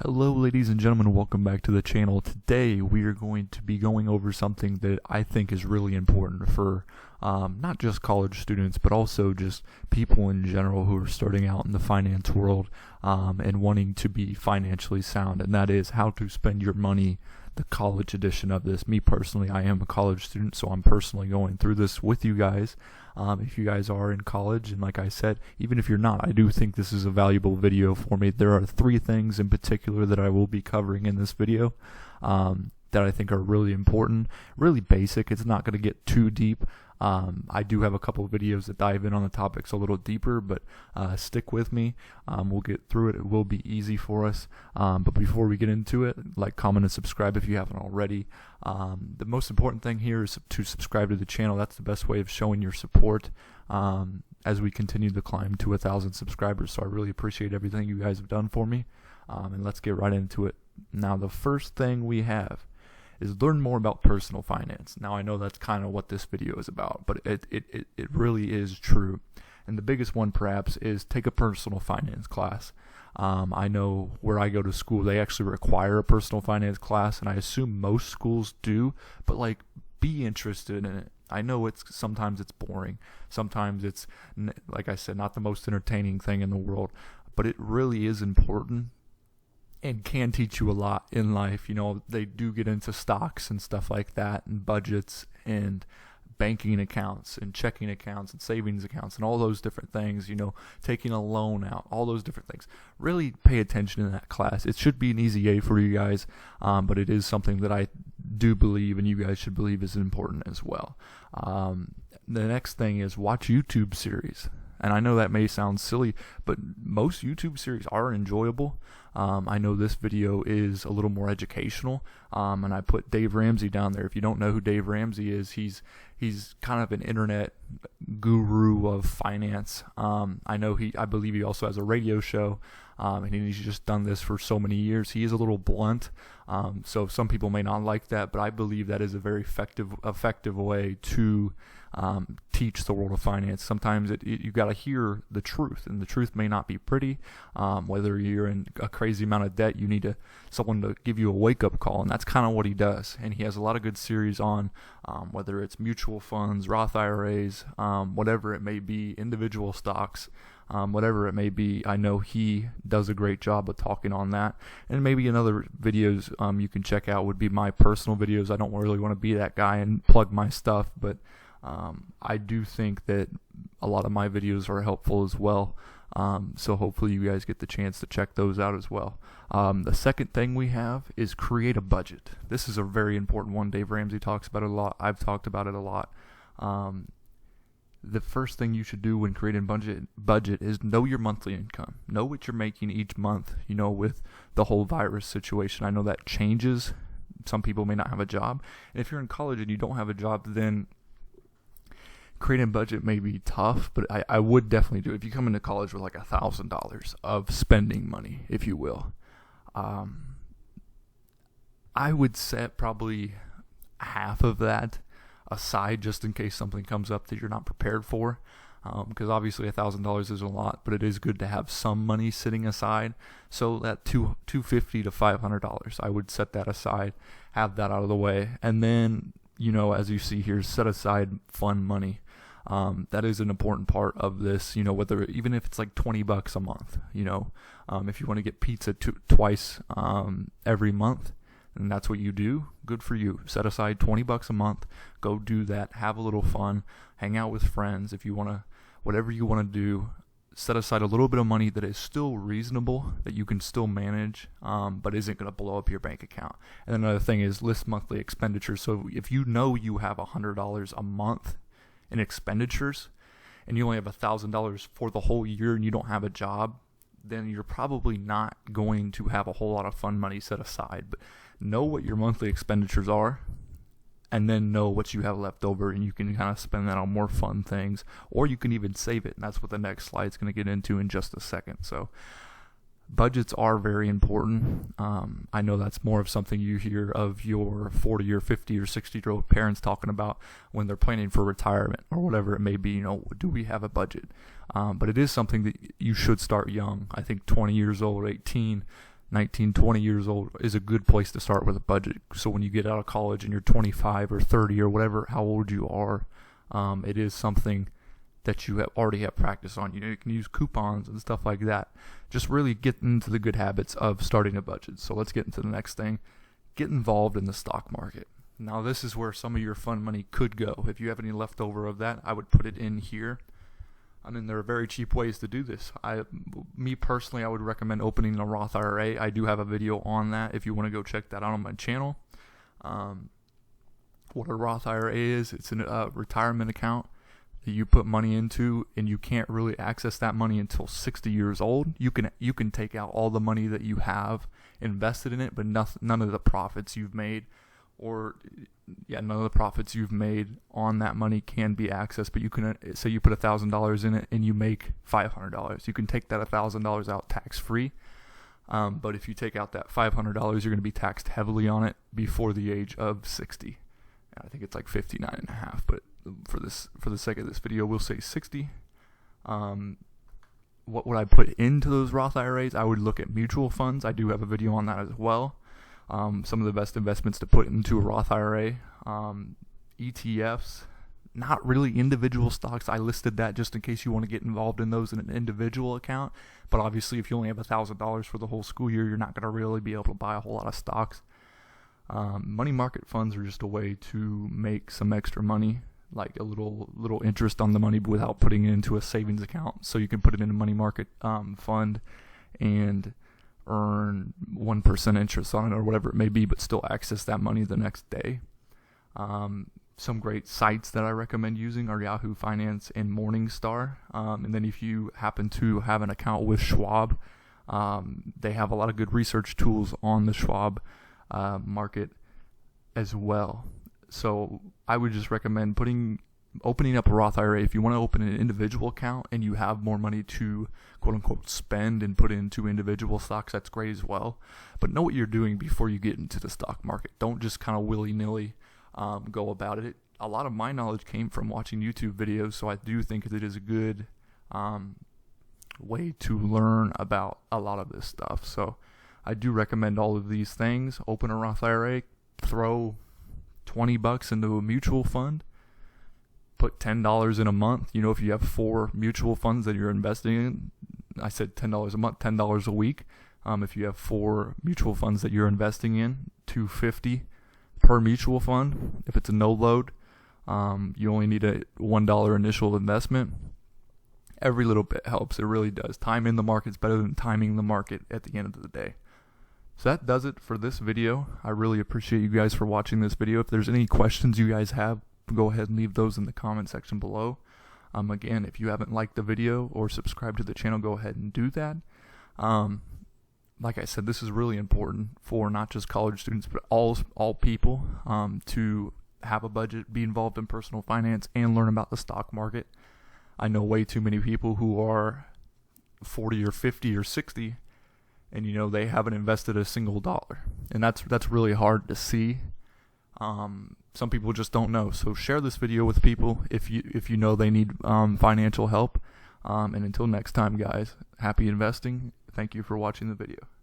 Hello ladies and gentlemen, welcome back to the channel. Today we are going to be going over something that I think is really important for not just college students but also just people in general who are starting out in the finance world and wanting to be financially sound, and that is how to spend your money. The college edition of this. Me personally, I am a college student, so I'm personally going through this with you guys. If you guys are in college, and like I said, even if you're not, I do think this is a valuable video for me. There are three things in particular that I will be covering in this video that I think are really important, really basic. It's not going to get too deep. I do have a couple of videos that dive in on the topics a little deeper, but stick with me. We'll get through it. It will be easy for us. But before we get into it, like, comment, and subscribe if you haven't already. The most important thing here is to subscribe to the channel. That's the best way of showing your support as we continue to climb to 1,000 subscribers. So I really appreciate everything you guys have done for me. And let's get right into it. Now, the first thing we have is learn more about personal finance. Now, I know that's kind of what this video is about, but it really is true. And the biggest one perhaps is take a personal finance class. I know where I go to school, they actually require a personal finance class, and I assume most schools do, but like, be interested in it. I know sometimes it's boring. Sometimes it's, like I said, not the most entertaining thing in the world, but it really is important and can teach you a lot in life. You know, they do get into stocks and stuff like that, and budgets and banking accounts and checking accounts and savings accounts and all those different things, you know, taking a loan out, all those different things. Really pay attention in that class. It should be an easy A for you guys, but it is something that I do believe and you guys should believe is important as well. The next thing is watch YouTube series. And I know that may sound silly, but most YouTube series are enjoyable. I know this video is a little more educational, and I put Dave Ramsey down there. If you don't know who Dave Ramsey is, he's kind of an internet guru of finance. I believe he also has a radio show, and he's just done this for so many years. He is a little blunt, so some people may not like that, but I believe that is a very effective way to teach the world of finance. Sometimes you got to hear the truth, and the truth may not be pretty. Whether you're in a crazy amount of debt, you need someone to give you a wake-up call, and that's kind of what he does. And he has a lot of good series on whether it's mutual funds, Roth IRAs, whatever it may be, individual stocks, whatever it may be. I know he does a great job of talking on that. And maybe another videos you can check out would be my personal videos. I don't really want to be that guy and plug my stuff, but I do think that a lot of my videos are helpful as well. So hopefully you guys get the chance to check those out as well. The second thing we have is create a budget. This is a very important one. Dave Ramsey talks about it a lot. I've talked about it a lot. The first thing you should do when creating budget is know your monthly income. Know what you're making each month. You know, with the whole virus situation, I know that changes. Some people may not have a job. And if you're in college and you don't have a job, then creating a budget may be tough, but I would definitely do it. If you come into college with like $1,000 of spending money, if you will, I would set probably half of that aside just in case something comes up that you're not prepared for, because obviously $1,000 is a lot, but it is good to have some money sitting aside. So that $250 to $500, I would set that aside, have that out of the way, and then, you know, as you see here, set aside fun money. That is an important part of this, you know, even if it's like $20 a month, you know, if you want to get pizza twice every month, and that's what you do, good for you. Set aside $20 a month, go do that, have a little fun, hang out with friends. If you want to, whatever you want to do, set aside a little bit of money that is still reasonable, that you can still manage, but isn't going to blow up your bank account. And another thing is list monthly expenditures. So if you know you have $100 a month in expenditures, and you only have $1,000 for the whole year, and you don't have a job, then you're probably not going to have a whole lot of fun money set aside. But know what your monthly expenditures are, and then know what you have left over, and you can kind of spend that on more fun things, or you can even save it, and that's what the next slide is going to get into in just a second. So budgets are very important. I know that's more of something you hear of your 40 or 50 or 60-year-old parents talking about when they're planning for retirement or whatever it may be. You know, do we have a budget? But it is something that you should start young. I think 20 years old, 18, 19, 20 years old is a good place to start with a budget. So when you get out of college and you're 25 or 30 or whatever, how old you are, it is something that you already have practice on. You can use coupons and stuff like that. Just really get into the good habits of starting a budget. So let's get into the next thing. Get involved in the stock market. Now this is where some of your fun money could go. If you have any leftover of that, I would put it in here. I mean, there are very cheap ways to do this. Me personally, I would recommend opening a Roth IRA. I do have a video on that if you want to go check that out on my channel. What a Roth IRA is, it's a retirement account that you put money into, and you can't really access that money until 60 years old. You can take out all the money that you have invested in it, but none of the profits you've made, none of the profits you've made on that money can be accessed. But you can say you put $1,000 in it and you make $500. You can take that $1,000 out tax free. But if you take out that $500, you're going to be taxed heavily on it before the age of 60. I think it's like 59 and a half, but for the sake of this video, we'll say 60. What would I put into those Roth IRAs? I would look at mutual funds. I do have a video on that as well. Some of the best investments to put into a Roth IRA. ETFs, not really individual stocks. I listed that just in case you want to get involved in those in an individual account. But obviously, if you only have $1,000 for the whole school year, you're not going to really be able to buy a whole lot of stocks. Money market funds are just a way to make some extra money, like a little interest on the money without putting it into a savings account. So you can put it in a money market fund and earn 1% interest on it or whatever it may be, but still access that money the next day. Some great sites that I recommend using are Yahoo Finance and Morningstar. And then if you happen to have an account with Schwab, they have a lot of good research tools on the Schwab market as well. So I would just recommend opening up a Roth IRA. If you want to open an individual account and you have more money to quote unquote spend and put into individual stocks, that's great as well. But know what you're doing before you get into the stock market. Don't just kind of willy-nilly go about it. A lot of my knowledge came from watching YouTube videos, so I do think it is a good way to learn about a lot of this stuff. So I do recommend all of these things. Open a Roth IRA, throw $20 into a mutual fund, put $10 in a month. If you have 4 mutual funds that you're investing in, I said $10 a month, $10 a week. If you have 4 mutual funds that you're investing in, $250 per mutual fund. If it's a no load, you only need a $1 initial investment. Every little bit helps. It really does. Time in the market is better than timing the market at the end of the day. So that does it for this video. I really appreciate you guys for watching this video. If there's any questions you guys have, go ahead and leave those in the comment section below. Again, if you haven't liked the video or subscribed to the channel, go ahead and do that. Like I said, this is really important for not just college students, but all people to have a budget, be involved in personal finance, and learn about the stock market. I know way too many people who are 40 or 50 or 60, and they haven't invested a single dollar, and that's really hard to see. Some people just don't know. So share this video with people if you know they need financial help. And until next time, guys, happy investing. Thank you for watching the video.